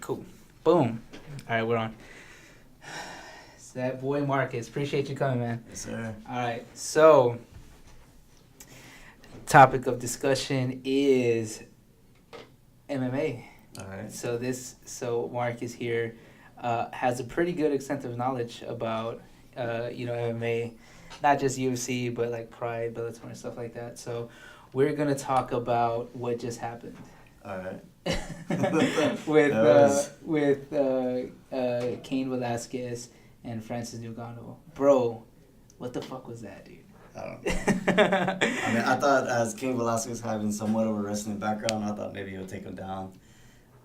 Cool. Boom. All right, we're on. It's that boy Marcus. Appreciate you coming, man. Yes, sir. All right. So, topic of discussion is MMA. All right. So Marcus here has a pretty good extensive knowledge about MMA, not just UFC but like Pride, Bellator, and stuff like that. So, we're gonna talk about what just happened. All right. with Cain Velasquez and Francis Ngannou. Bro, what the fuck was that, dude? I don't know. I mean, I thought as Cain Velasquez having somewhat of a wrestling background, I thought maybe he'll take him down.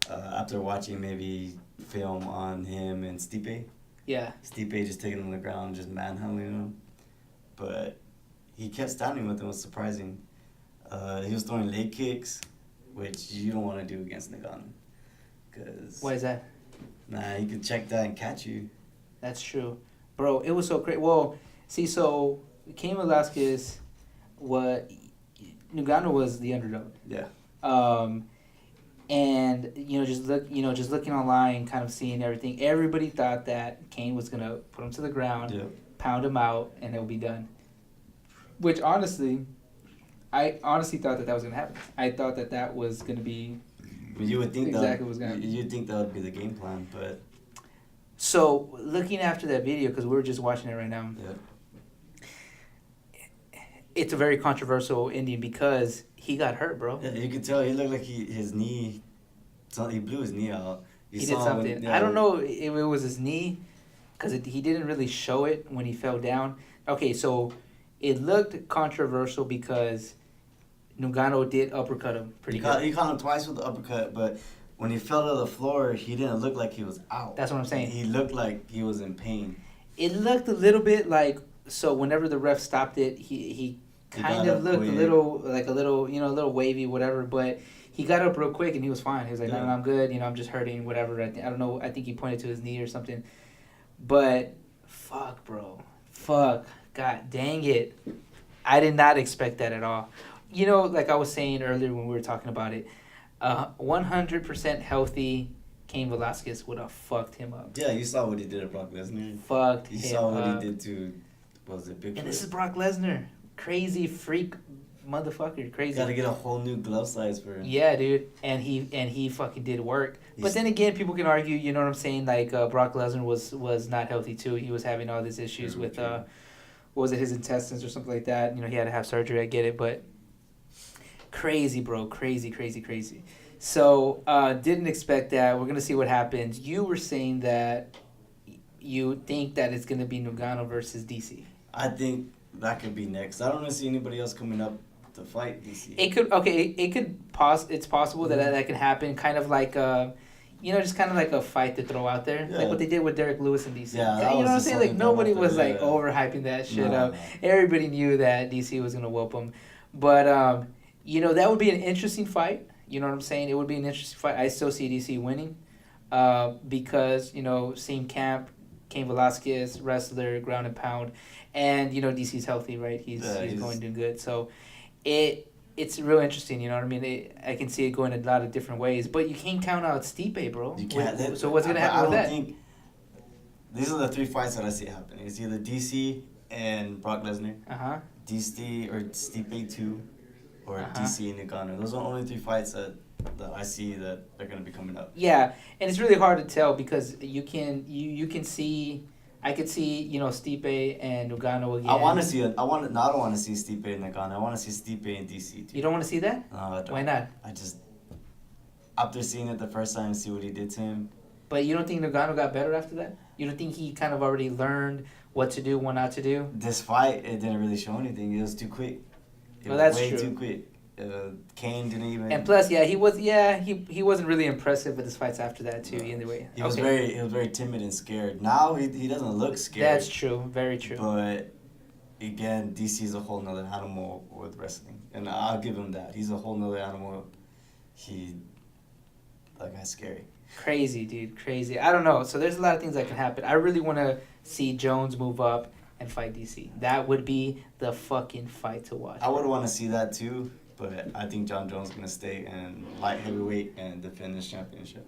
After watching maybe film on him and Stipe. Yeah. Stipe just taking him on the ground, just manhandling him. But he kept standing with him. It was surprising. He was throwing leg kicks, which you don't want to do against Ngannou. Why is that? Nah, he could check that and catch you. That's true. Bro, it was so great. Well, see, so Cain Velasquez, Ngannou was the underdog. Yeah. And just looking online, kind of seeing everything. Everybody thought that Cain was gonna put him to the ground, Yep. pound him out, and it would be done. Which I honestly thought that was gonna happen. I thought that was gonna be. You would think exactly what was gonna happen. You'd think that would be the game plan, but. So looking after that video, because we were just watching it right now. Yeah. It's a very controversial ending because he got hurt, bro. Yeah, you could tell he looked like his knee. He blew his knee out. He did something. I don't know if it was his knee, because he didn't really show it when he fell down. Okay, so it looked controversial because Ngannou did uppercut him pretty good. He caught him twice with the uppercut, but when he fell to the floor, he didn't look like he was out. That's what I'm saying. He looked like he was in pain. It looked a little bit like, so whenever the ref stopped it, he kind of looked a little wavy, whatever, but he got up real quick and he was fine. He was like, no, I'm good. I'm just hurting, whatever. I don't know. I think he pointed to his knee or something. But fuck, bro. Fuck. God dang it. I did not expect that at all. Like I was saying earlier when we were talking about it, 100% healthy Cain Velasquez would have fucked him up. Yeah, you saw what he did to Brock Lesnar. Fucked him up. You saw what he did to, what was it, Bigfoot? And this is Brock Lesnar. Crazy freak motherfucker. Crazy. Gotta get a whole new glove size for him. Yeah, dude. And he fucking did work. But then again, people can argue, you know what I'm saying? Like, Brock Lesnar was not healthy too. He was having all these issues with, what was it, his intestines or something like that. He had to have surgery. I get it. But crazy, bro. Crazy, crazy, crazy. So, didn't expect that. We're going to see what happens. You were saying that you think that it's going to be Ngannou versus DC. I think that could be next. I don't want to see anybody else coming up to fight DC. It's possible that can happen. Kind of like, just kind of like a fight to throw out there. Yeah. Like what they did with Derek Lewis and DC. Yeah, you know what I'm saying? Like, nobody was, overhyping that shit up. No. Everybody knew that DC was going to whoop him. But, that would be an interesting fight. You know what I'm saying? It would be an interesting fight. I still see DC winning because, same camp, Cain Velasquez, wrestler, ground and pound. And, DC's healthy, right? He's going to do good. So it's real interesting, you know what I mean? I can see it going a lot of different ways. But you can't count out Stipe, bro. You can't. So what's going to happen with that? These are the three fights that I see happening. It's either DC and Brock Lesnar. Uh-huh. DC or Stipe 2. Or DC and Ngannou. Those are the only three fights that I see that they're going to be coming up. Yeah, and it's really hard to tell because you can see, I could see, Stipe and Ngannou again. I don't want to see Stipe and Ngannou. I want to see Stipe and DC too. You don't want to see that? No, I don't. Why not? I just, after seeing it the first time, see what he did to him. But you don't think Ngannou got better after that? You don't think he kind of already learned what to do, what not to do? This fight, it didn't really show anything. It was too quick. That's way true. Too quick. Cain didn't even. And plus, he wasn't really impressive with his fights after that too. Either way, he was very timid and scared. Now he doesn't look scared. That's true. Very true. But again, DC is a whole nother animal with wrestling, and I'll give him that. He's a whole nother animal. That guy's scary. Crazy, dude. Crazy. I don't know. So there's a lot of things that can happen. I really want to see Jones move up and fight DC. That would be the fucking fight to watch. I would want to see that too, but I think Jon Jones is going to stay in light heavyweight and defend his championship.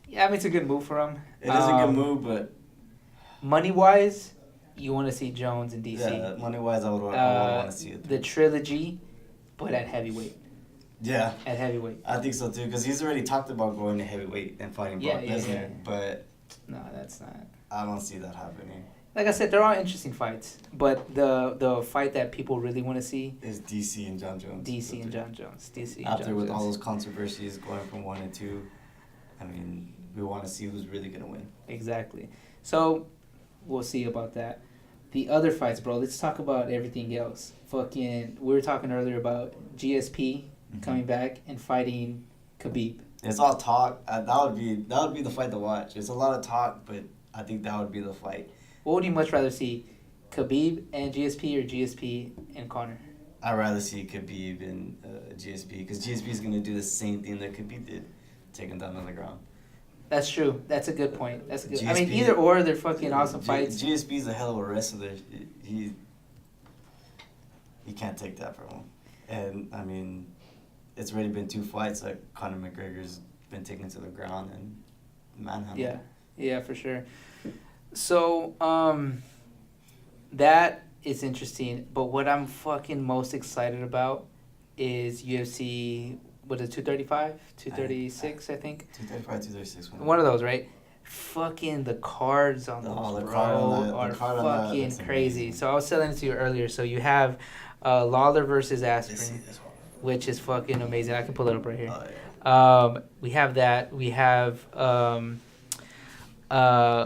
Yeah, I mean, it's a good move for him. It is a good move, but money-wise, you want to see Jones in DC. Yeah, money-wise, I would want to see it. The trilogy, but at heavyweight. Yeah. At heavyweight. I think so, too, because he's already talked about going to heavyweight and fighting Brock Lesnar, yeah. but... No, that's not... I don't see that happening. Like I said, they're all interesting fights, but the fight that people really want to see... is DC and Jon Jones. DC and Jon Jones. After with all those controversies going from 1 and 2, I mean, we want to see who's really going to win. Exactly. So, we'll see about that. The other fights, bro, let's talk about everything else. We were talking earlier about GSP coming back and fighting Khabib. It's all talk. That would be the fight to watch. It's a lot of talk, but I think that would be the fight. What would you much rather see, Khabib and GSP or GSP and Conor? I'd rather see Khabib and GSP because GSP is going to do the same thing that Khabib did, take him down on the ground. That's true. That's a good point. That's a good. GSP, I mean, either or, they're fucking awesome fights. GSP's a hell of a wrestler. He can't take that from him. And I mean, it's already been 2 fights that Conor McGregor's been taken to the ground and manhandled. Yeah, for sure. So, that is interesting. But what I'm fucking most excited about is UFC. What is it, 235? 236, I think? 235, 236. One of those, right? Fucking the cards on those, are fucking crazy. So I was telling it to you earlier. So you have Lawler versus Askren, which is fucking amazing. I can pull it up right here. Oh, yeah. We have that. We have...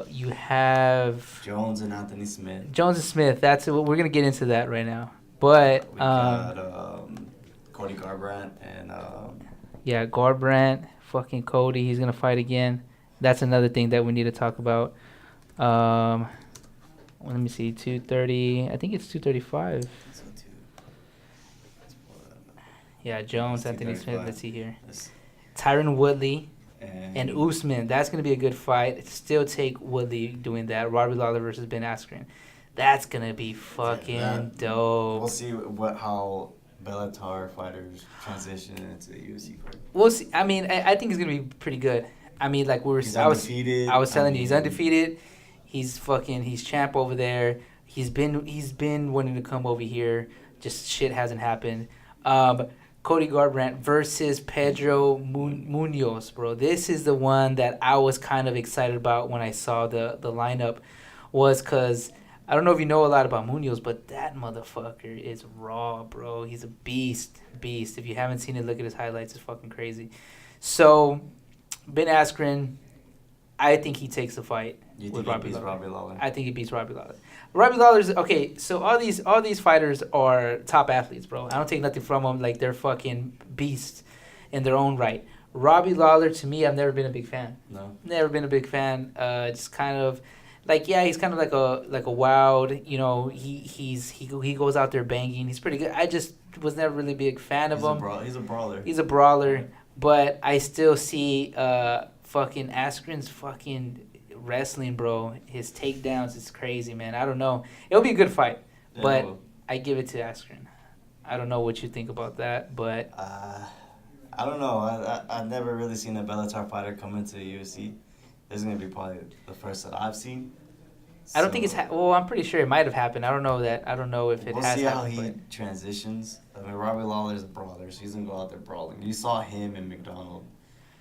you have... Jones and Anthony Smith. Jones and Smith. That's what we're going to get into that right now. But... we got Cody Garbrandt and... yeah, Garbrandt, fucking Cody. He's going to fight again. That's another thing that we need to talk about. Let me see. 230. I think it's 235. Yeah, Jones, Anthony Smith. Let's see here. Tyron Woodley and Usman. That's going to be a good fight. Still take Woodley doing that. Robbie Lawler versus Ben Askren. That's going to be fucking dope. We'll see how Bellator fighters transition into the UFC fight. We'll see. I mean, I think it's going to be pretty good. I mean, like he's undefeated. I was telling you, he's undefeated. He's champ over there. He's been wanting to come over here. Just shit hasn't happened. Cody Garbrandt versus Pedro Munoz, bro. This is the one that I was kind of excited about when I saw the lineup, was because I don't know if you know a lot about Munoz, but that motherfucker is raw, bro. He's a beast. If you haven't seen it, look at his highlights. It's fucking crazy. So, Ben Askren, I think he takes the fight with Robbie Lawler. I think he beats Robbie Lawler. Robbie Lawler's okay. So all these fighters are top athletes, bro. I don't take nothing from them. Like, they're fucking beasts in their own right. Robbie Lawler, to me, I've never been a big fan. No. Never been a big fan. Just kind of like, yeah, he's kind of like a wild. You know, he goes out there banging. He's pretty good. I just was never really a big fan of him. He's a brawler. He's a brawler, but I still see fucking Askren's fucking wrestling, bro. His takedowns is crazy, man. I don't know. It'll be a good fight, but I give it to Askren. I don't know what you think about that, but I don't know. I've never really seen a Bellator fighter come into the UFC. This is gonna be probably the first that I've seen. I don't think it's well, I'm pretty sure it might have happened. I don't know if it has happened. We'll see how he transitions. I mean, Robbie Lawler's a brawler, so he's gonna go out there brawling. You saw him in McDonald.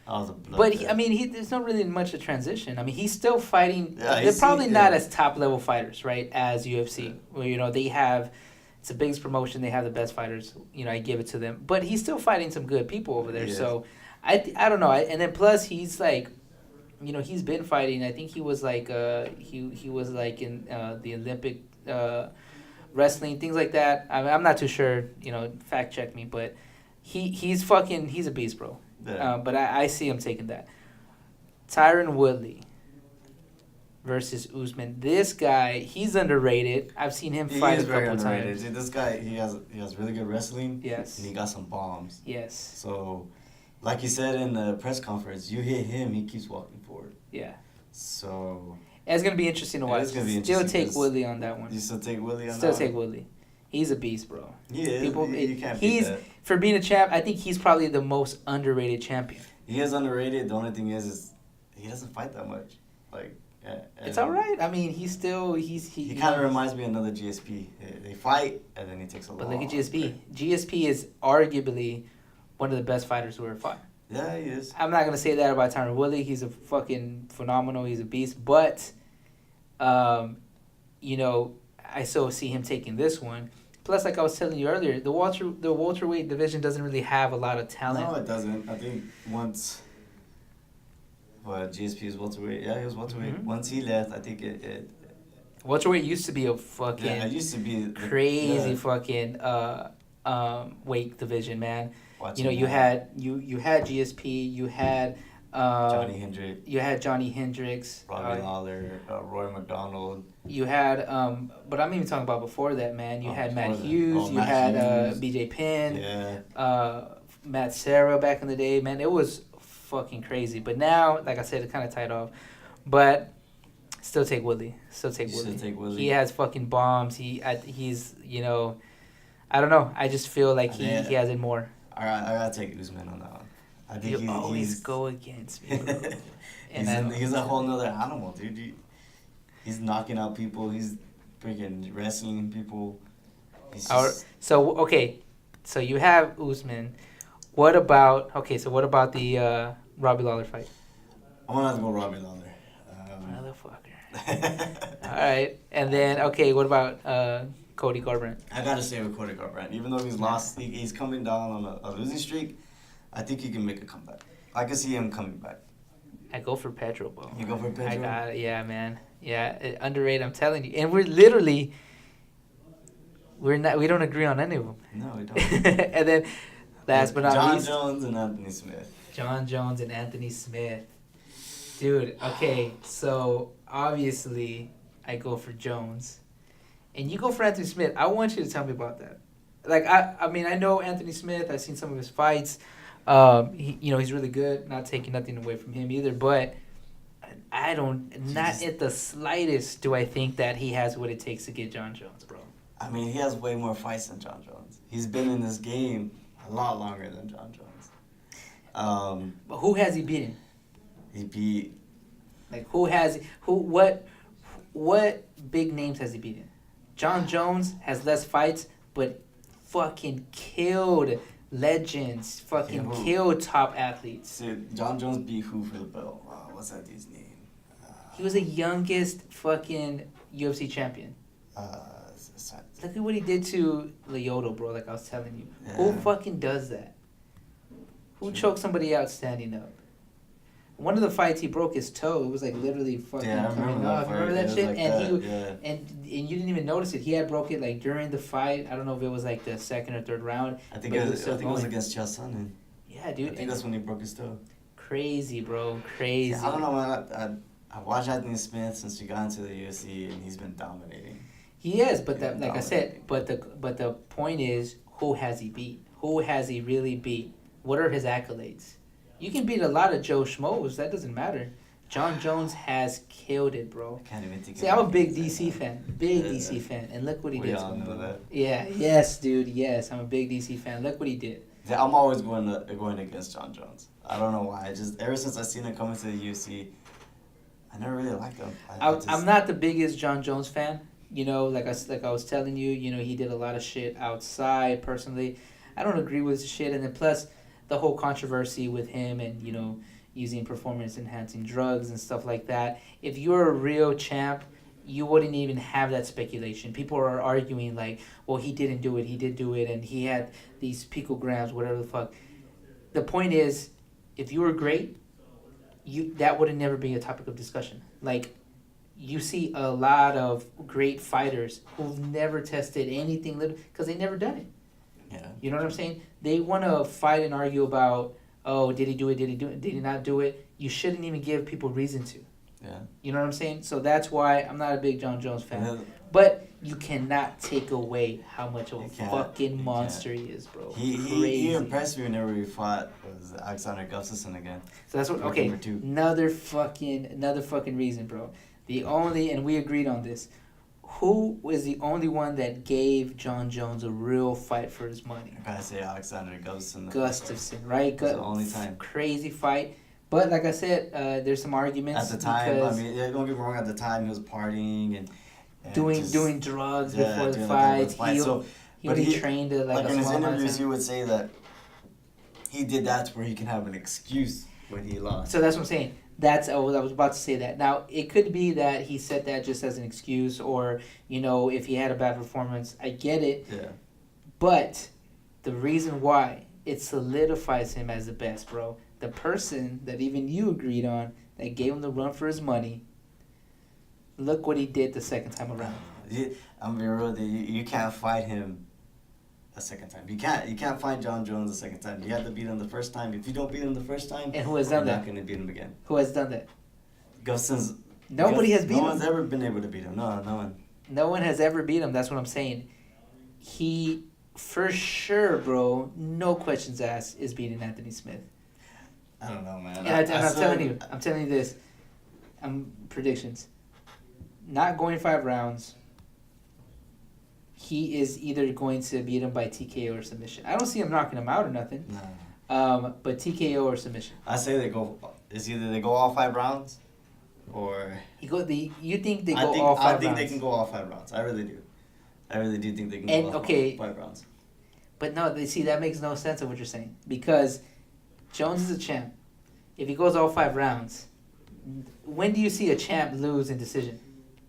But there's not really much of transition. I mean, he's still fighting. Yeah, they're probably not as top level fighters, right? As UFC, where they have, it's the biggest promotion. They have the best fighters. I give it to them. But he's still fighting some good people over there. So I don't know. And then plus he's like, he's been fighting. I think he was like he was like in the Olympic wrestling, things like that. I'm not too sure. Fact check me, but he's a beast, bro. Yeah. But I see him taking that. Tyron Woodley versus Usman. This guy, he's underrated. I've seen him fight a couple times. This guy, he has really good wrestling. Yes. And he got some bombs. Yes. So, like you said in the press conference, you hit him, he keeps walking forward. Yeah. So. It's going to be interesting to watch. It's going to be interesting. Still take Woodley on that one. You still take Woodley on that Still one? take Woodley. He's a beast, bro. He is. You can't beat that. For being a champ, I think he's probably the most underrated champion. He is underrated. The only thing is he doesn't fight that much. Like, it's all right. I mean, he kind of reminds me of another GSP. They fight and then he takes a. But look at GSP. GSP is arguably one of the best fighters who ever fought. Yeah, he is. I'm not gonna say that about Tyron Woodley. He's a fucking phenomenal. He's a beast. But, you know, I still see him taking this one. Plus, like I was telling you earlier, the welterweight division doesn't really have a lot of talent. No, it doesn't. I think once. What, GSP is welterweight? Yeah, he was welterweight. Mm-hmm. Once he left, I think it welterweight used to be a fucking. Yeah, it used to be crazy fucking weight division, man. You know, you had GSP, you had Johnny Hendricks. You had Johnny Hendricks. Robbie Lawler, Roy McDonald. You had, but I'm even talking about before that, man. You had Matt Hughes. You had BJ Penn. Yeah. Matt Serra back in the day, man. It was fucking crazy. But now, like I said, it kind of tied off. But still take Woodley. Still take Woodley. He has fucking bombs. He's, you know, I don't know. I just feel like he has it more. I gotta take Usman on that one. I think you always go against me, bro. He's a whole nother animal, dude. He's knocking out people. He's freaking wrestling people. So you have Usman. What about the Robbie Lawler fight? I'm gonna have to go Robbie Lawler. Motherfucker. All right, and then what about Cody Garbrandt? I gotta stay with Cody Garbrandt. Even though he's lost, he's coming down on a losing streak. I think he can make a comeback. I can see him coming back. I go for Pedro, bro. You go for Pedro? I got it. Yeah, man. Yeah, underrated. I'm telling you. And we don't agree on any of them. No, we don't. And then, last but not least, Jon Jones and Anthony Smith. Jon Jones and Anthony Smith. Dude, okay, so obviously I go for Jones. And you go for Anthony Smith. I want you to tell me about that. Like, I mean, I know Anthony Smith. I've seen some of his fights. He's really good. Not taking nothing away from him either. But not at the slightest do I think that he has what it takes to get Jon Jones, bro. I mean, he has way more fights than Jon Jones. He's been in this game a lot longer than Jon Jones. But who has he beaten? He beat... Like, what big names has he beaten? Jon Jones has less fights, but fucking killed legends, fucking killed top athletes. Dude, Jon Jones beat who for the belt? What's that dude's name? He was the youngest fucking UFC champion. Look at what he did to Lyoto, bro, like I was telling you. Yeah. Who fucking does that? Who choked somebody out standing up? One of the fights, he broke his toe. It was like literally fucking coming off. Remember that shit? Like and you didn't even notice it. He had broke it like during the fight. I don't know if it was like the second or third round. I think it was against Chael Sonnen. Yeah, dude. I think that's when he broke his toe. Crazy, bro. Crazy. Yeah, I don't know, man. I watched Anthony Smith since he got into the UFC, and he's been dominating. He is, but like I said, but the point is, who has he beat? Who has he really beat? What are his accolades? You can beat a lot of Joe Schmoes. That doesn't matter. Jon Jones has killed it, bro. I can't even think. See, I'm a big DC fan. DC fan. And look what he did. We all know that. Yeah. Yes, dude. Yes. I'm a big DC fan. Look what he did. Yeah, I'm always going against Jon Jones. I don't know why. Ever since I seen him come into the UFC, I never really liked him. I'm not the biggest Jon Jones fan. You know, like I was telling you, he did a lot of shit outside. Personally, I don't agree with shit. And then plus, the whole controversy with him and, using performance-enhancing drugs and stuff like that. If you're a real champ, you wouldn't even have that speculation. People are arguing like, well, he didn't do it, he did do it, and he had these picograms, whatever the fuck. The point is, if you were great, that would never be a topic of discussion. Like, you see a lot of great fighters who've never tested anything because they never done it. Yeah. You know what I'm saying? They want to fight and argue about, oh, did he do it? Did he not do it? You shouldn't even give people reason to. Yeah. You know what I'm saying? So that's why I'm not a big Jon Jones fan. Yeah. But you cannot take away how much of a fucking monster he is, bro. He impressed me whenever he fought was Alexander Gustafsson again. So that's what. Okay. Another fucking reason, bro. And we agreed on this. Who was the only one that gave Jon Jones a real fight for his money? I gotta say Alexander Gustafsson. Gustafsson, right? The only time. Crazy fight. But like I said, there's some arguments At the time, I mean, don't get me wrong. At the time, he was partying and doing drugs before the doing fights. So, he only trained at like a in his small amount of interviews, time. he would say that he did that where he can have an excuse when he lost. So that's what I'm saying. I was about to say that. Now, it could be that he said that just as an excuse, or, if he had a bad performance. I get it. Yeah. But the reason why it solidifies him as the best, bro. The person that even you agreed on that gave him the run for his money, look what he did the second time around. I'm being real. You can't fight him a second time. You can't fight Jon Jones a second time. You have to beat him the first time. If you don't beat him the first time, and who has done you're that? not going to beat him again. Who has done that? Nobody has beat him. No one's ever been able to beat him. No one. No one has ever beat him. That's what I'm saying. He, for sure, bro, no questions asked, is beating Anthony Smith. I don't know, man. I'm telling you this. Predictions. Not going 5 rounds. He is either going to beat him by TKO or submission. I don't see him knocking him out or nothing. No. But TKO or submission. I say it's either they go all 5 rounds, or you think they go all 5 rounds? I think they can go all 5 rounds. I really do. I really do think they can go all 5 rounds. But no, that makes no sense of what you're saying, because Jones is a champ. If he goes all 5 rounds, when do you see a champ lose in decision?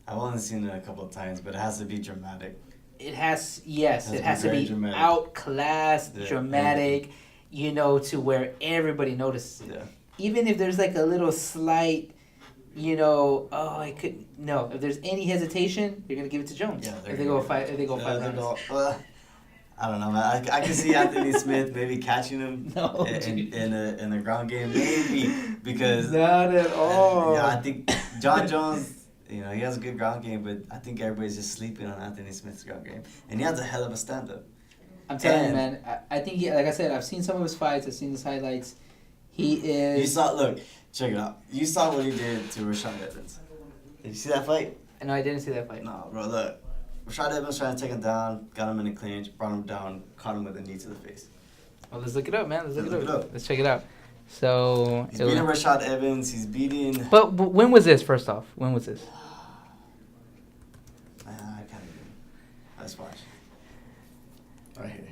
I've only seen it a couple of times, but it has to be dramatic. It has to be dramatic. Outclassed, dramatic, to where everybody notices it. Yeah. Even if there's like a little slight, if there's any hesitation, you're gonna give it to Jones. Yeah, if they go 5 rounds. I don't know, man. I can see Anthony Smith maybe catching him in a ground game, maybe, because not at all. I think Jon Jones, he has a good ground game, but I think everybody's just sleeping on Anthony Smith's ground game, and he has a hell of a stand-up. I'm telling you, man. I think like I said, I've seen some of his fights. I've seen his highlights. He is. Check it out. You saw what he did to Rashad Evans. Did you see that fight? No, I didn't see that fight. No, bro. Look. Rashad Evans trying to take him down, got him in a clinch, brought him down, caught him with a knee to the face. Well, let's look it up, man. Let's look it up. Let's check it out. So he's beating Rashad Evans. He's beating. But when was this? First off, when was this? I can't even. Let's watch. Right here.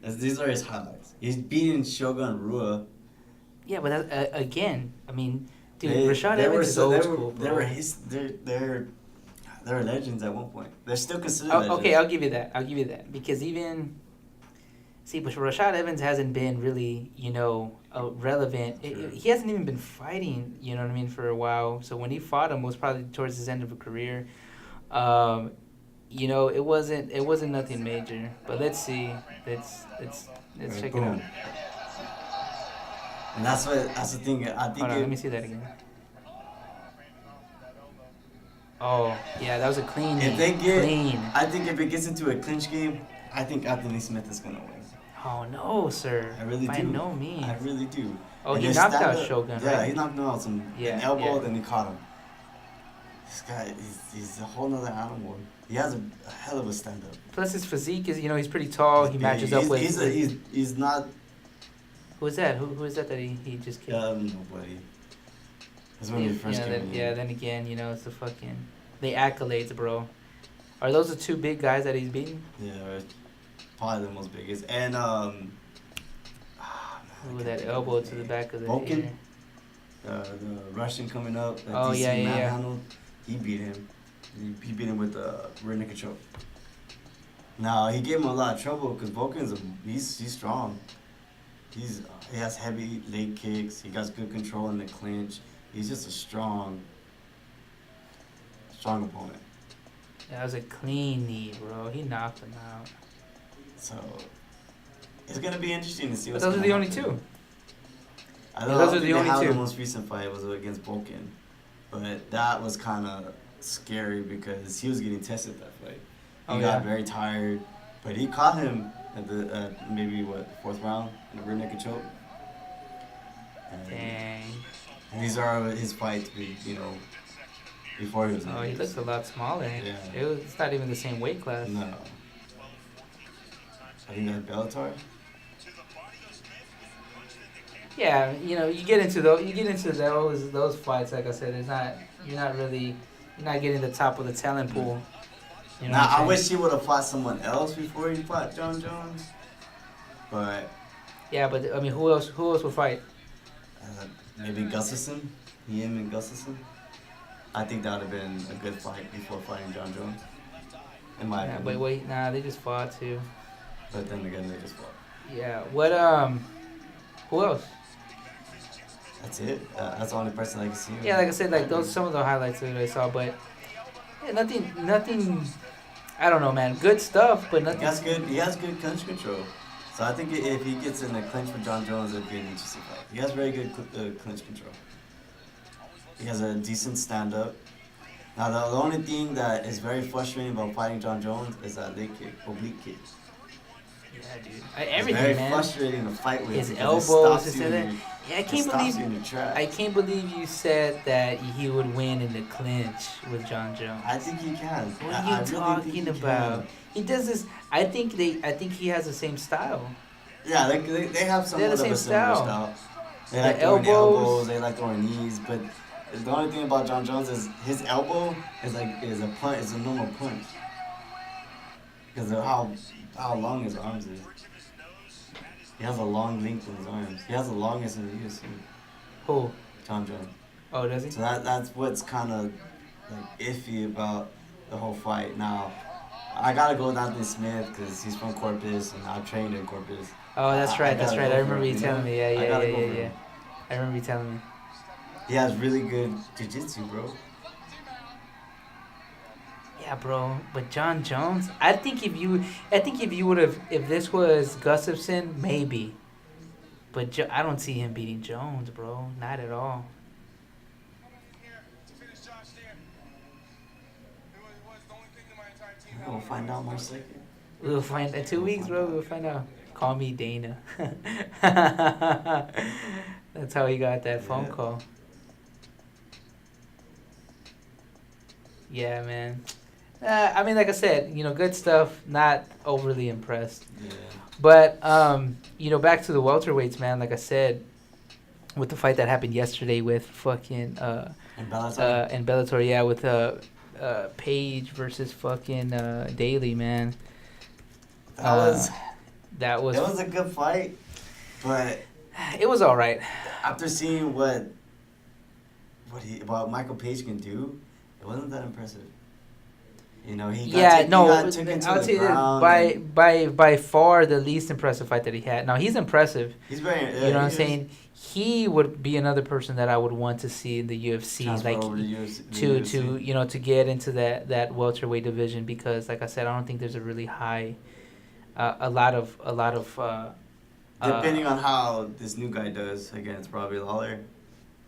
These are his highlights. He's beating Shogun Rua. Yeah, but again, I mean, dude, Rashad Evans is old school, bro. They're legends at one point. They're still considered legends. Okay, I'll give you that. Because but Rashad Evans hasn't been really, relevant. Sure. He hasn't even been fighting, you know what I mean, for a while. So when he fought him, it was probably towards his end of a career. It wasn't nothing major. But let's see. Let's check it out. And that's the thing. I think. Hold on, let me see that again. Oh, yeah, that was a clean. I think if it gets into a clinch game, I think Anthony Smith is gonna win. Oh no, sir! I really do. By no means. I really do. Oh, he knocked out Shogun, yeah, right? he knocked him out an elbow, then he caught him. This guy, he's a whole nother animal. He has a hell of a stand-up. Plus his physique is, he's pretty tall. He matches up with. He's not. Who is that? Who is that he just killed? Nobody. That's when he first came in. Yeah, then again, it's the fucking... The accolades, bro. Are those the 2 big guys that he's beaten? Yeah, probably the most biggest. And, that elbow to the back of the Volkan, the Russian coming up. Yeah. He beat him. He beat him with the rear naked choke. Now, he gave him a lot of trouble because Volkan's he's strong. He has heavy leg kicks. He got good control in the clinch. He's just a strong opponent. That was a clean knee, bro. He knocked him out. So, it's going to be interesting to see what's going to happen. Those are the only 2. Those are the only 2. The most recent fight was against Volkan. But that was kind of scary because he was getting tested that fight. He got very tired. But he caught him at the maybe, 4th round in the rear naked choke. Dang. And these are his fights, before he was. Oh, he looks a lot smaller. Yeah. It's not even the same weight class. No. I think that's Bellator. Yeah, you get into those fights. Like I said, it's not you're not getting the top of the talent pool. You know Now what I I'm saying? wish he would have fought someone else before he fought Jon Jones, but Yeah, but I mean, who else would fight? maybe Gustafson, him and Gustafson. I think that would have been a good fight before fighting Jon Jones, in my Yeah, opinion. wait, nah, they just fought too. But then again, they just fought. Yeah, what who else? That's it. That's the only person I can see. Yeah, like I said, like those some of the highlights that I saw, but yeah, nothing. I don't know, man. Good stuff, but nothing. He has good clinch control. So I think if he gets in a clinch with Jon Jones, it'd be an interesting fight. He has very good clinch control. He has a decent stand up. Now the only thing that is very frustrating about fighting Jon Jones is that leg kick, oblique kick. Yeah, dude. It's Everything, very man. frustrating to fight with. His because elbows, it stops his you. other. Yeah, It stops you in your tracks. I can't believe you said that he would win in the clinch with Jon Jones. I think he can. What I are you really talking think he about? can. He does this. I think he has the same style. Yeah, they have somewhat of same a similar style. style. They The like throwing elbows. elbows. They like throwing knees. But the only thing about Jon Jones is his elbow is a punch. It's a normal punch. Because of how long his arms is. He has a long length in his arms. He has the longest in the UFC. Who? Jon Jones. Oh, does he? So that's what's kind of like iffy about the whole fight. Now, I gotta go with Anthony Smith because he's from Corpus and I've trained in Corpus. Oh, that's right. That's gotta right. go I for remember him, you you telling know? me. Yeah, I yeah, gotta yeah, go yeah, for yeah. him. I remember you telling me. He has really good jiu-jitsu, bro. Yeah, bro. But Jon Jones, I think if you would have, if this was Gustafson, maybe. But I don't see him beating Jones, bro. Not at all. We'll find out more second. We'll find in 2 weeks, bro. We'll find out. Call me Dana. That's how he got that phone Yeah. call. Yeah, man. I mean, like I said, good stuff. Not overly impressed. Yeah. But back to the welterweights, man. Like I said, with the fight that happened yesterday with fucking And Bellator. and Bellator, yeah, with Page versus fucking Daly, man. That was a good fight, but it was all right. after seeing what Michael Page can do, it wasn't that impressive. He got taken to I'll the tell you this, ground. by far the least impressive fight that he had. Now he's impressive. He's very. You know what I'm saying? He would be another person that I would want to see in the UFC, Transfer like over to UFC. to get into that welterweight division, because like I said, I don't think there's a really high, a lot of Depending on how this new guy does against Robbie Lawler,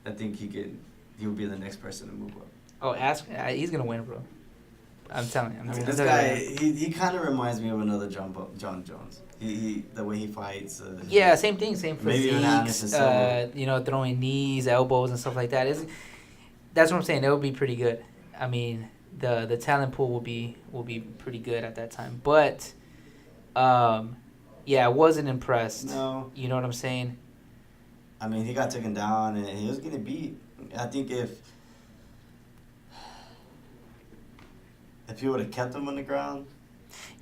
I think he'll be the next person to move up. he's gonna win, bro. I'm telling you. This guy, he kind of reminds me of another Jon Jones. He the way he fights. Yeah, same thing, same Maybe even physiques. Anderson Throwing knees, elbows, and stuff like that. That's what I'm saying. It would be pretty good. I mean, the talent pool will be pretty good at that time. But, yeah, I wasn't impressed. No. You know what I'm saying? I mean, he got taken down and he was getting beat. I think if he would have kept him on the ground,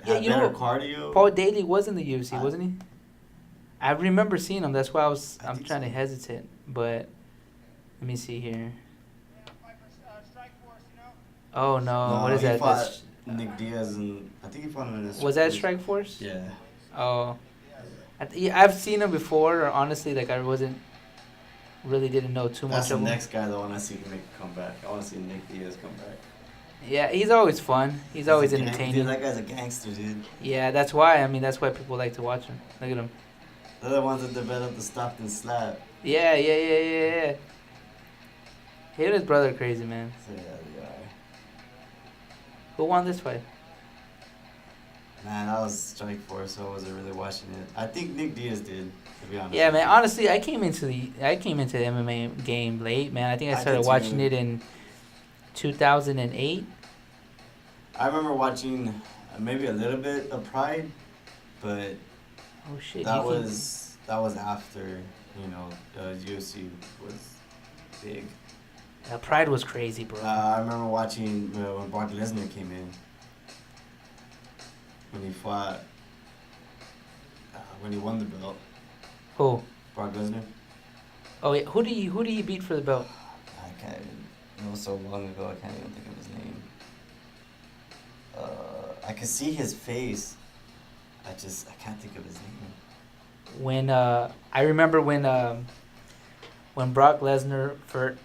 had better cardio. Paul Daly was in the UFC, wasn't he? I remember seeing him. That's why I'm trying to hesitate. But let me see here. Oh no! What is he that? Fought Nick Diaz, and I think he fought him in his. Was that Strikeforce? Yeah. Oh, I've seen him before. Or honestly, like I didn't know too much That's of him. the next guy that I want to see make a comeback. I want to see Nick Diaz come back. Yeah, he's always fun. He's always entertaining. Dude, that guy's a gangster, dude. Yeah, that's why. I mean, that's why people like to watch him. Look at him. They're the ones that developed the Stockton slap. Yeah. He and his brother are crazy, man. So, yeah, they are. Who won this fight? Man, that was Strikeforce, so I wasn't really watching it. I think Nick Diaz did, to be honest. Yeah, man. Honestly, I came into the MMA game late, man. I think I started watching it in 2008. I remember watching maybe a little bit of Pride, but Oh shit! that was after UFC was big. Pride was crazy, bro. I remember watching when Brock Lesnar came in. When he fought, when he won the belt. Who? Brock Lesnar. Oh yeah, who do you beat for the belt? I can't even. It was so long ago. I can't even think of his name. I can see his face. I can't think of his name. When I remember when Brock Lesnar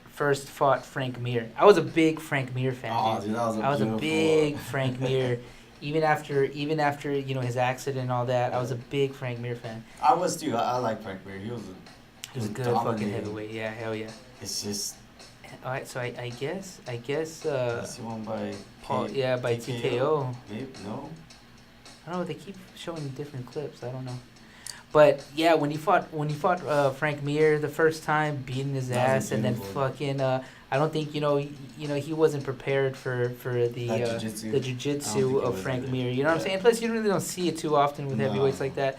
first fought Frank Mir. I was a big Frank Mir fan. Oh, dude, that was I was a big Frank Mir. Even after his accident and all that, I was a big Frank Mir fan. I was too. I like Frank Mir. He was a good fucking heavyweight. Yeah, hell yeah. It's just. All right, so I guess. He won by. By TKO. Maybe no. I don't know. They keep showing different clips. I don't know. But yeah, when he fought Frank Mir the first time, beating his ass, and then fucking. I don't think he wasn't prepared for the jiu-jitsu of Frank Mir. You know what I'm saying? Plus, you really don't see it too often with heavyweights like that.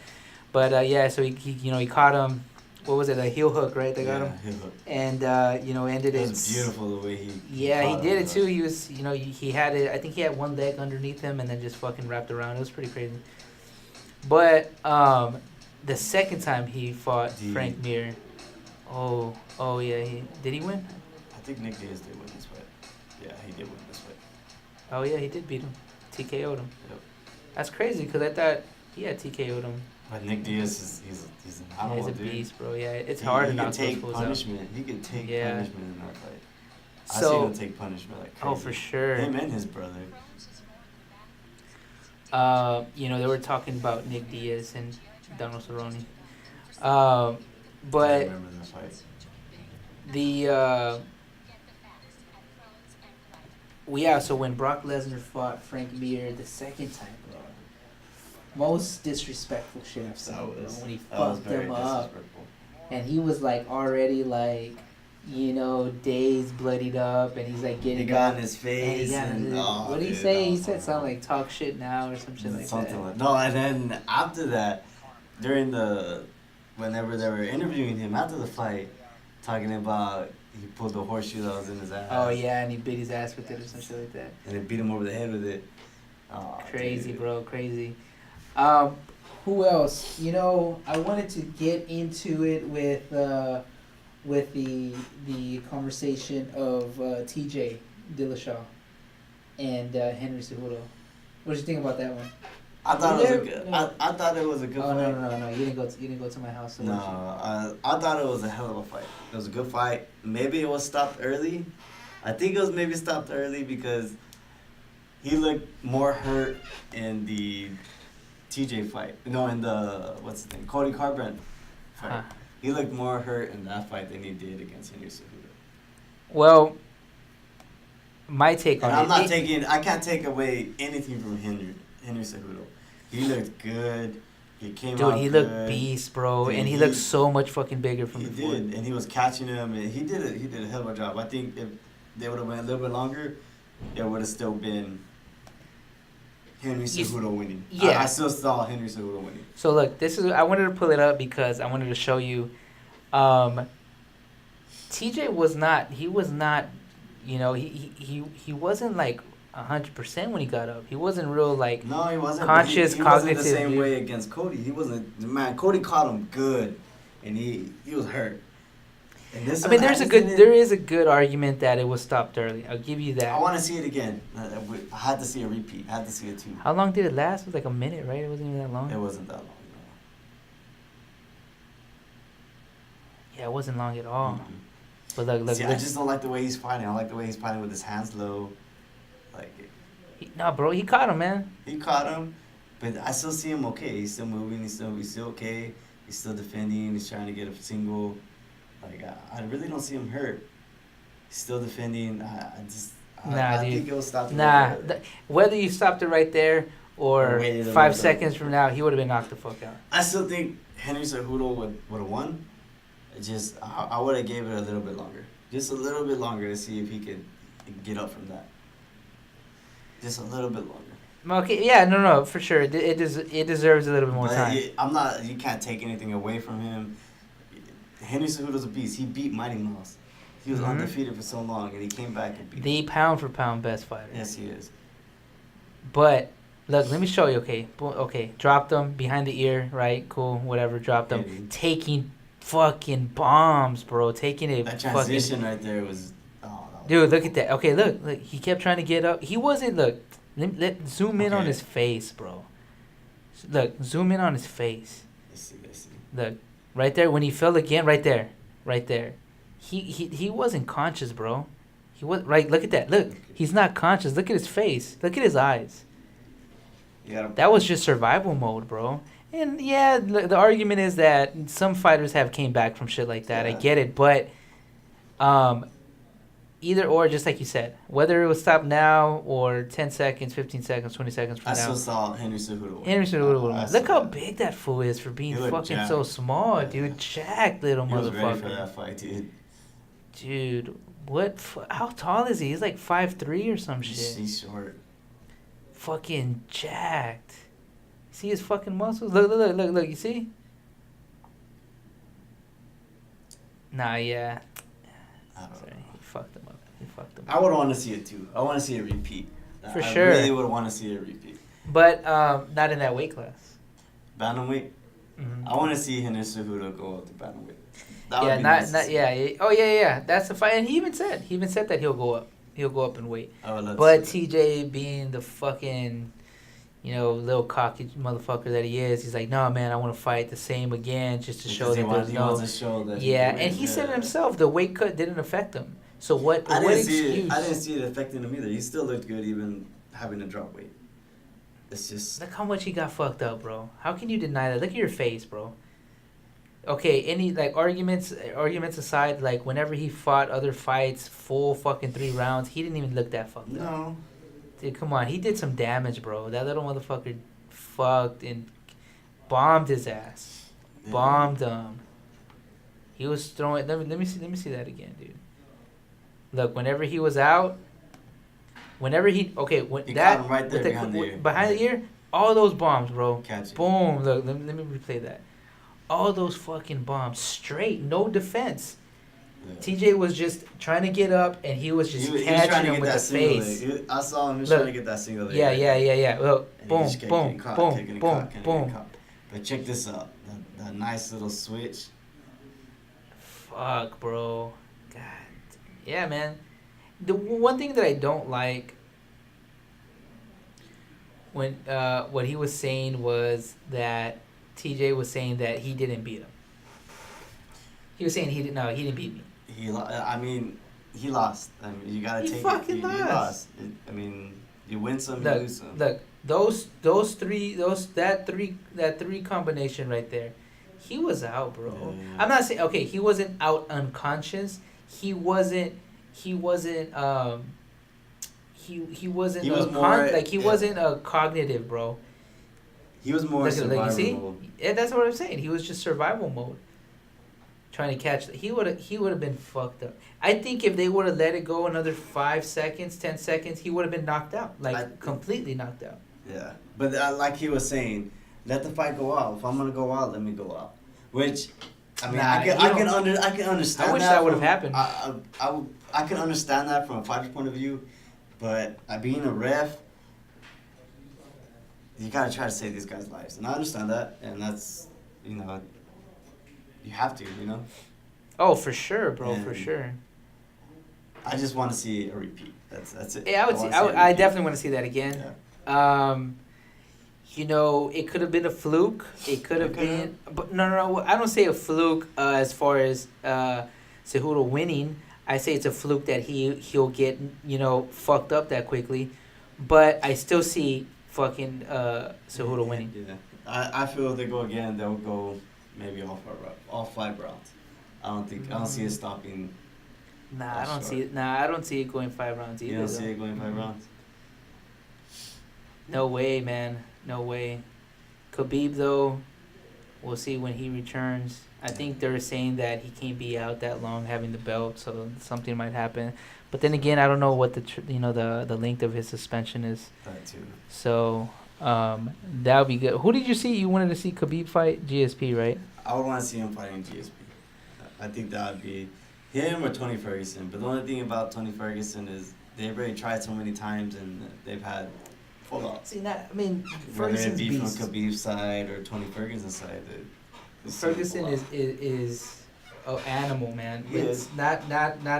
But yeah, so he caught him. What was it? A heel hook, right? They got him. Heel hook. And ended it. It was beautiful the way he. Yeah, he did it too. He was he had it. I think he had one leg underneath him and then just fucking wrapped around. It was pretty crazy. But the second time he fought Frank Mir, oh yeah, did he win? I think Nick Diaz did win this fight. Yeah, he did win this fight. Oh yeah, he did beat him. TKO'd him. Yep. That's crazy because I thought he had TKO'd him. But Nick Diaz he's an animal, dude. He's a beast, bro. Yeah, it's hard to knock those fools out. He could take punishment in that fight. I So, see him take punishment like crazy. Oh, for sure. Him and his brother. They were talking about Nick Diaz and Donald Cerrone. But I remember that fight. So when Brock Lesnar fought Frank Mir the second time, bro, most disrespectful shit I've seen, bro, when he fucked them up. And he was like already like, dazed, bloodied up, and he's like getting. He got in his face. What did he say? He said something like "talk shit now" or some shit like that. No, and then after that, whenever they were interviewing him after the fight, talking about he pulled the horseshoe that was in his ass. Oh yeah, and he beat his ass with it or some shit like that. And they beat him over the head with it. Oh, crazy, dude. Bro, crazy. Who else? I wanted to get into it with the conversation of TJ Dillashaw and Henry Cejudo. What did you think about that one? I thought it was a good. I thought it was a good fight. No. You didn't go to my house. So I thought it was a hell of a fight. It was a good fight. Maybe it was stopped early. I think it was maybe stopped early because he looked more hurt in the TJ fight. No, in the what's his name, Cody Garbrandt fight. Huh. He looked more hurt in that fight than he did against Henry Cejudo. Well, my take on it. I can't take away anything from Henry Cejudo. He looked good. He came out good. Dude, he looked beast, bro, and he looked so much fucking bigger from before. He did, and he was catching him, and he did a hell of a job. I think if they would have went a little bit longer, it would have still been Henry Cejudo winning. Yeah. I still saw Henry Cejudo winning. So look, I wanted to pull it up because I wanted to show you. TJ was not. He wasn't like 100% when he got up. He wasn't real like. No, he wasn't. Conscious, he cognitive. Wasn't the same way against Cody. He wasn't. Man, Cody caught him good, and he was hurt. And this there is a good argument that it was stopped early. I'll give you that. I want to see it again. I had to see a repeat. I had to see it too. How long did it last? It was like a minute, right? It wasn't even that long. It wasn't that long. Yeah, it wasn't long at all. Mm-hmm. But look. See, I just don't like the way he's fighting. I like the way he's fighting with his hands low. Bro, he caught him, man. He caught him, but I still see him okay. He's still moving. He's still okay. He's still defending. He's trying to get a single. I really don't see him hurt. He's still defending. I think it will stop. Whether you stopped it right there or 5 seconds from now, he would have been knocked the fuck out. I still think Henry Cejudo would have won. I would have gave it a little bit longer. Just a little bit longer to see if he could get up from that. Just a little bit longer. Okay, yeah, no, for sure. It deserves a little bit more time. You can't take anything away from him. Henry Cejudo's a beast. He beat Mighty Mouse. He was undefeated for so long, and he came back and beat the him. pound for pound best fighter. Yes, he is. But look, let me show you. Okay, dropped him behind the ear. Right, cool, whatever. Dropped him, taking fucking bombs, bro. Taking it. That transition right there was. Dude, look at that. Okay, look. He kept trying to get up. He wasn't. Look, let zoom in on his face, bro. Look, zoom in on his face. Let's see. Look, right there when he fell again. Right there. He wasn't conscious, bro. He was right. Look at that. Look, he's not conscious. Look at his face. Look at his eyes. That was just survival mode, bro. And yeah, the argument is that some fighters have came back from shit like that. Yeah. I get it, but either or, just like you said, whether it was stopped now or 10 seconds, 15 seconds, 20 seconds from now. I still saw Henry Cejudo. Look how big that fool is for being fucking jacked. So small, dude. Jacked little motherfucker. He was ready for that fight, dude. Dude, how tall is he? He's like 5'3" or some shit. He's short. Fucking jacked. See his fucking muscles? Look, you see? Nah, yeah. Sorry, he fucked him up. I would want to see it too. I want to see a repeat. For sure. I really would want to see a repeat. But not in that weight class. Bantamweight? Mm-hmm. I want to see Henry Cejudo go up to bantamweight. Yeah. That's the fight, and he even said that he'll go up. He'll go up in weight. But TJ, being the fucking, little cocky motherfucker that he is, he's like, no, man, I want to fight the same again just to show that there's no. Wants to show that. Yeah, and he said it himself. The weight cut didn't affect him. So what? I didn't see it affecting him either. He still looked good, even having to drop weight. It's just look how much he got fucked up, bro. How can you deny that? Look at your face, bro. Okay, any arguments aside, whenever he fought other fights, full fucking 3 rounds, he didn't even look that fucked up. No. Dude, come on, he did some damage, bro. That little motherfucker fucked and bombed his ass. Yeah. Bombed him. He was throwing. Let me see that again, dude. Look, whenever he was out, he got him right there behind the ear, all those bombs, bro. Catch Boom. It. Look, let me replay that. All those fucking bombs, straight, no defense. Yeah. TJ was just trying to get up, and he was just catching him with the face. I saw him trying to get that single leg. Yeah. Well, boom. But check this out. That nice little switch. Fuck, bro. God. Yeah, man. The one thing that I don't like when what he was saying was that TJ was saying that he didn't beat him. He was saying he didn't beat me. He lost. I mean, you gotta take it. Fucking lost. He lost. You win some, you lose some. Look, that three combination right there. He was out, bro. Yeah. I'm not saying he wasn't out unconscious. He wasn't wasn't cognitive, bro. He was more survival mode. Yeah, that's what I'm saying. He was just survival mode. Trying to catch. He would have been fucked up. I think if they would have let it go another 5 seconds, 10 seconds, he would have been knocked out. Completely knocked out. Yeah. But like he was saying, let the fight go out. If I'm gonna go out, let me go out. Which, I mean, I can understand. I wish that would have happened. I can understand that from a fighter's point of view, but being a ref, you gotta try to save these guys' lives, and I understand that, and that's, you have to, Oh, for sure, bro, for sure. I just want to see a repeat. That's it. Yeah, I definitely want to see that again. Yeah. It could have been a fluke. It could have been, but no. I don't say a fluke as far as Cejudo winning. I say it's a fluke that he'll get fucked up that quickly, but I still see fucking Cejudo winning. Yeah, I feel if they go again, they'll go maybe all 5 rounds. I don't see it stopping. I don't see it going 5 rounds either. You don't see it going 5 rounds? No way, man. No way. Khabib, though, we'll see when he returns. I think they're saying that he can't be out that long having the belt, so something might happen. But then again, I don't know what the length of his suspension is. That too. So that would be good. Who did you see? You wanted to see Khabib fight GSP, right? I would want to see him fighting GSP. I think that would be him or Tony Ferguson. But the only thing about Tony Ferguson is they've already tried so many times and they've had fallouts. See, that I mean, Whether it Ferguson's be beast. from Khabib's side or Tony Ferguson's side, Ferguson is an animal, man. He It's is. not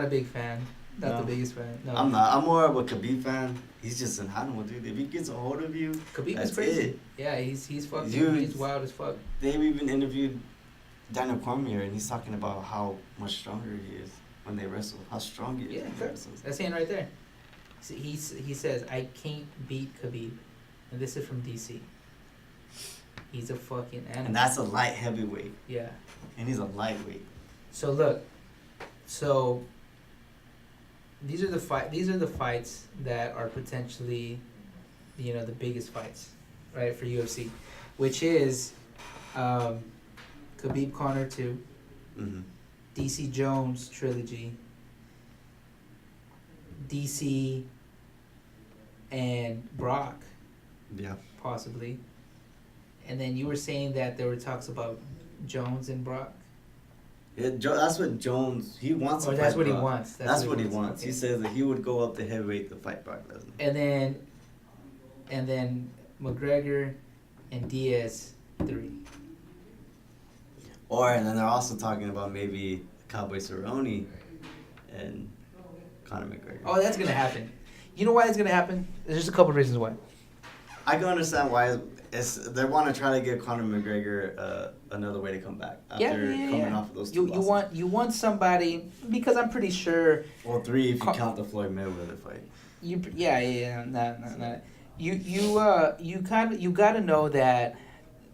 a big fan. Not No. the biggest fan. No. I'm not. I'm more of a Khabib fan. He's just an animal, dude. If he gets a hold of you, Khabib that's is crazy. it. Yeah, he's fucking. Dude. He's wild as fuck. They've even interviewed Daniel Cormier, and he's talking about how much stronger he is when they wrestle. How strong he is. Yeah, when he sure. wrestles. That's him right there. He says, I can't beat Khabib. And this is from DC. He's a fucking animal. And that's a light heavyweight. Yeah. And he's a lightweight. So look. So these are the fights that are potentially, the biggest fights, right, for UFC, which is Khabib Conor 2, Mm-hmm. DC Jones trilogy, DC and Brock, Yeah. possibly. And then you were saying that there were talks about Jones and Brock. That's what Jones, he wants. Or to that's fight what he Brock. wants. That's what he wants. Okay. He says that he would go up to heavyweight to fight Brock Lesnar. And then McGregor and Diaz 3. And then they're also talking about maybe Cowboy Cerrone and Conor McGregor. Oh, that's gonna happen. You know why it's gonna happen? There's just a couple reasons why. I can understand why they want to try to give Conor McGregor another way to come back after coming off of those two losses. You want somebody, because I'm pretty sure. Well, 3 if you count the Floyd Mayweather fight. Nah. You gotta know that,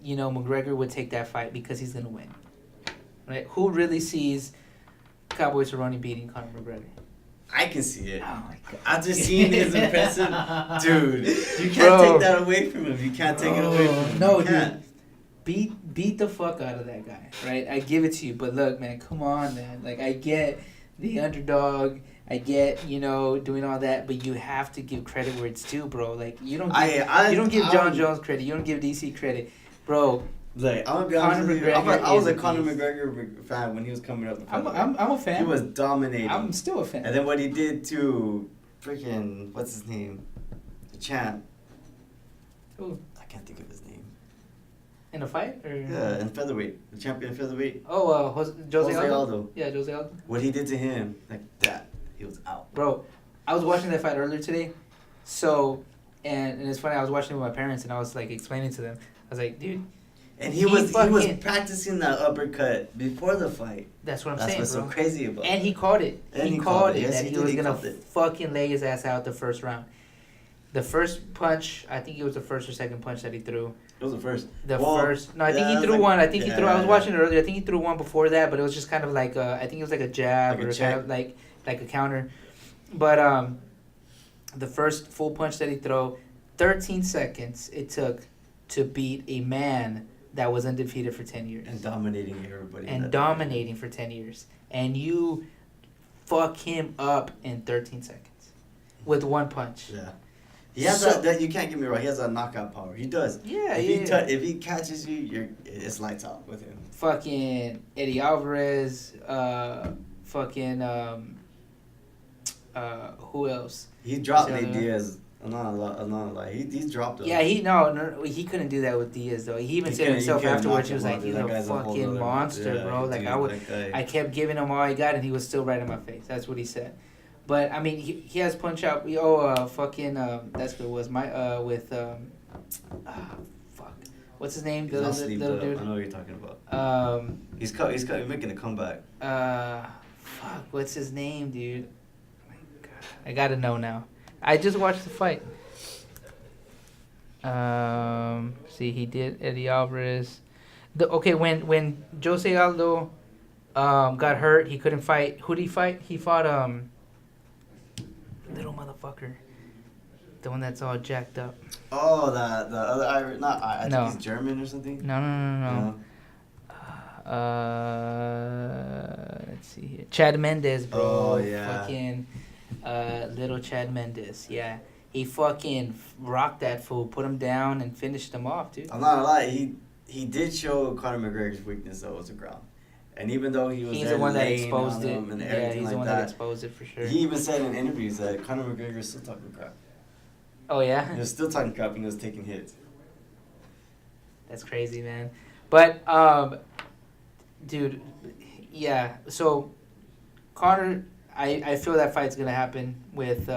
McGregor would take that fight because he's gonna win, right? Who really sees Cowboy Cerrone beating Conor McGregor? I can see it. Oh my god! After seeing his impressive, dude, you can't take that away from him. You can't take it away from him. No, you can't. dude. Beat the fuck out of that guy, right? I give it to you, but look, man, come on, man. Like, I get the underdog, I get, doing all that, but you have to give credit where it's due, bro. Like, you don't give Jon Jones credit, you don't give DC credit, bro. Like, I'm gonna be honest with you. I was a Conor beast. McGregor fan when he was coming up. I'm a fan. He was dominating. I'm still a fan. And then what he did to freaking what's his name, the champ. Who? I can't think of his name. In a fight? Or? Yeah, in featherweight, the champion featherweight. Oh, Jose Aldo? Aldo. Yeah, Jose Aldo. What he did to him, like that, he was out. Bro, I was watching that fight earlier today, so, and it's funny, I was watching it with my parents, and I was, like, explaining to them. I was like, dude. And he was practicing that uppercut before the fight. That's what I'm saying, That's bro. what's so crazy about it. And he called it. And he called it. Yes, that he he did. was He going called to it. fucking lay his ass out the first round. The first punch, I think it was the first or second punch that he threw. It was the first. No, I think he threw one. I think he threw. I was watching it earlier. I think he threw one before that, but it was just kind of like I think it was like a jab or kind of like a counter. But the first full punch that he threw, 13 seconds it took to beat a man that was undefeated for 10 years. And dominating everybody. And dominating for 10 years. And you fuck him up in 13 seconds with one punch. Yeah. He has that. You can't get me wrong. He has that knockout power. He does. Yeah, if he catches you, it's lights out with him. Fucking Eddie Alvarez. Who else? He dropped Nate Diaz. I'm not lie. He's dropped him. Yeah, he couldn't do that with Diaz though. He even said himself afterwards. He was like, "He's a fucking monster, bro." Like I kept giving him all he got, and he was still right in my face. That's what he said. But I mean, he has punch out. That's what it was. Fuck. What's his name? The little dude. I know what you're talking about. He's making a comeback. Fuck. What's his name, dude? Oh my God, I gotta know now. I just watched the fight. See, he did Eddie Alvarez. When Jose Aldo got hurt, he couldn't fight. Who did he fight? He fought little motherfucker, the one that's all jacked up. Oh, the other Irish, I think he's German or something. No. Let's see here. Chad Mendes, bro. Oh yeah. Fucking little Chad Mendes. Yeah. He fucking rocked that fool, put him down, and finished him off, dude. I'm not gonna lie. He did show Conor McGregor's weakness though, was the ground. And even though he was he's there the one that laying exposed on it. him and Yeah, everything he's like the one that, that exposed it for sure. he even said in interviews that Conor McGregor is still talking crap. Oh yeah. He was still talking crap and he was taking hits. That's crazy, man. But dude, yeah. So Conor, I feel that fight's gonna happen with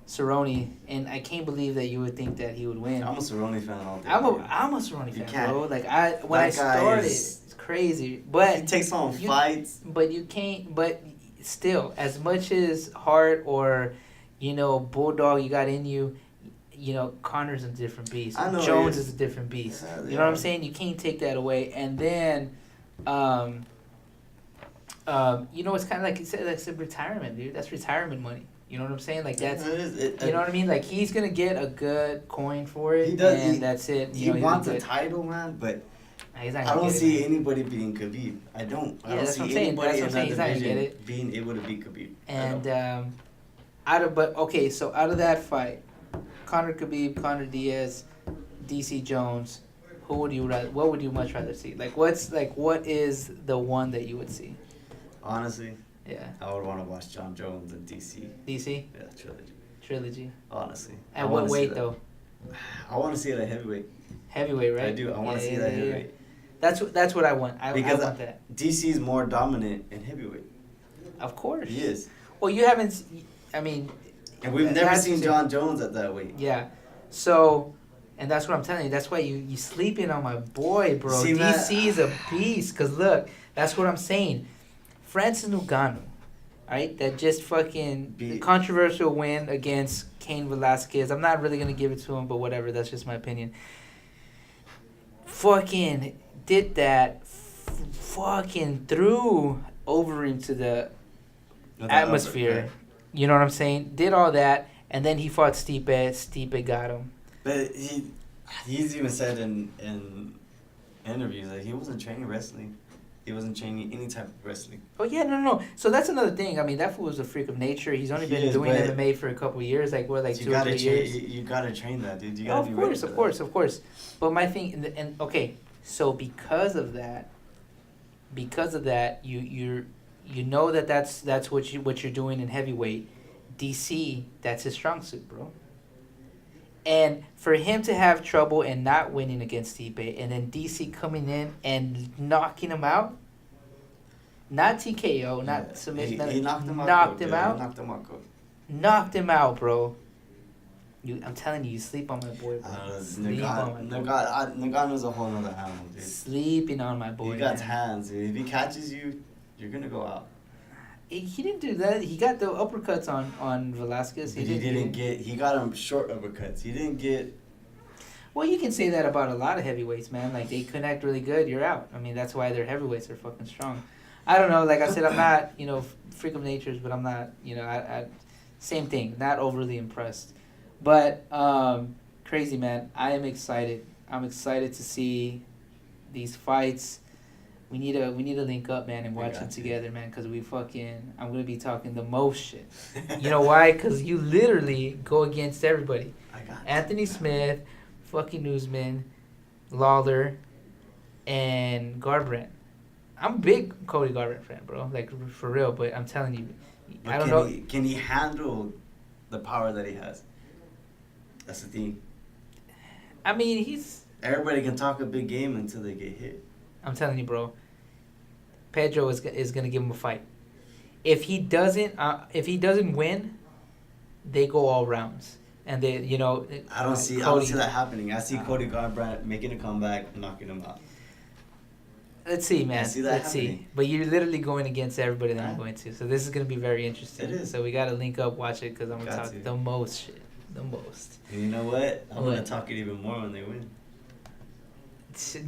Cerrone, and I can't believe that you would think that he would win. I'm a Cerrone fan all day. I'm a Cerrone fan, can't. bro. Like when I started, it's crazy. But he takes on fights. But you can't. But still, as much as heart or, bulldog you got in you, Connor's a different beast. I know Jones is a different beast. You know what I'm saying? You can't take that away. And then, it's kind of like you said, that's a retirement, dude. That's retirement money. You know what I'm saying? Like that's, you know what I mean? Like he's gonna get a good coin for it. He does, and that's it. He wants a title, man, but I don't see anybody beating Khabib. I don't see anybody in that division being able to beat Khabib. And out of that fight, Conor Khabib, Conor Diaz, DC Jones, what would you much rather see? What is the one that you would see? Honestly. Yeah. I would want to watch Jon Jones and DC. DC? Yeah, Trilogy. Honestly. At what weight though? I want to see it at heavyweight. Heavyweight, right? I do. I want to see it at heavyweight. That's what I want. I want that. DC is more dominant in heavyweight. Of course. He is. Well, you haven't. I mean. And we've never seen Jon Jones at that weight. Yeah. So, and that's what I'm telling you. That's why you sleeping on my boy, bro. See, DC is a beast. Cause look, that's what I'm saying. Francis Ngannou, right? That just fucking controversial win against Cain Velasquez. I'm not really gonna give it to him, but whatever. That's just my opinion. Fucking did that. Fucking threw over into the atmosphere. You know what I'm saying? Did all that, and then he fought Stipe. Stipe got him. But he's even said in interviews that he wasn't training wrestling. He wasn't training any type of wrestling. Oh, yeah, no. So that's another thing. I mean, that fool was a freak of nature. He's only been doing MMA for a couple of years, 2 or 3 years. You gotta train that, dude. You gotta be ready for that. Of course. But my thing, so because of that, you know that's what you're doing in heavyweight. DC, that's his strong suit, bro. And for him to have trouble and not winning against Stipe, and then DC coming in and knocking him out, not TKO, not submission. He knocked him out. Knocked him out, bro. I'm telling you, you sleep on my boy, bro. Ngannou's a whole other animal, dude. Sleeping on my boy. He got hands, dude. If he catches you, you're gonna go out. He didn't do that. He got the uppercuts on Velasquez. He got him short uppercuts. He didn't get. Well, you can say that about a lot of heavyweights, man. Like, they connect really good, you're out. I mean, that's why their heavyweights are fucking strong. I don't know. Like I said, I'm not, freak of natures, but I'm not, same thing. Not overly impressed. But, crazy, man. I am excited. I'm excited to see these fights. We need to link up, man, and watch it together, man, because I'm going to be talking the most shit. You know why? Because you literally go against everybody. Anthony Smith, fucking Newsman, Lawler, and Garbrandt. I'm a big Cody Garbrandt fan, bro. Like, for real, but I'm telling you, I don't know. Can he handle the power that he has? That's the thing. I mean, everybody can talk a big game until they get hit. I'm telling you, bro. Pedro is gonna give him a fight. If he doesn't win, they go all rounds, and they, I don't see that happening. I see Cody Garbrandt making a comeback, knocking him out. Let's see, man. Let's see. But you're literally going against everybody that I'm going to, so this is gonna be very interesting. It is. So we gotta link up, watch it, because I'm gonna talk the most shit, the most. And you know what? I'm gonna talk it even more when they win.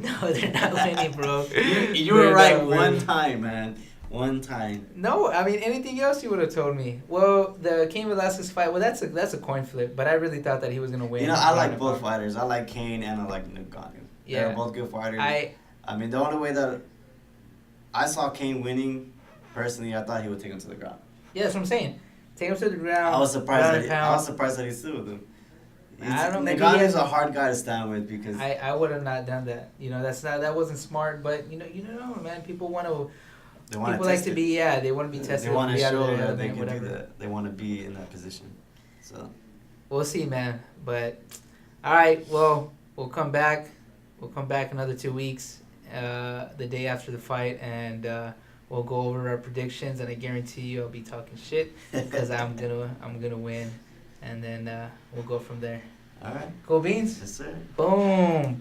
No, they're not winning, bro. You were right one time, man. One time. No, I mean, anything else you would have told me. Well, the Cain Velasquez fight, that's a coin flip, but I really thought that he was going to win. I like both fighters. I like Cain and I like Ngannou. Yeah. They're both good fighters. I mean, the only way that I saw Cain winning, personally, I thought he would take him to the ground. Yeah, that's what I'm saying. Take him to the ground. I was surprised that he stood with him. I don't know. Ngannou is a hard guy to stand with because I would have not done that. That wasn't smart. But you know, man. People want to. People like to be. Yeah, they want to be tested. They want to show that they can do that. They want to be in that position. So we'll see, man. But all right, well, we'll come back. We'll come back another 2 weeks, the day after the fight, and we'll go over our predictions. And I guarantee you, I'll be talking shit because I'm gonna win, and then we'll go from there. All right. Cool beans. Yes, sir. Boom.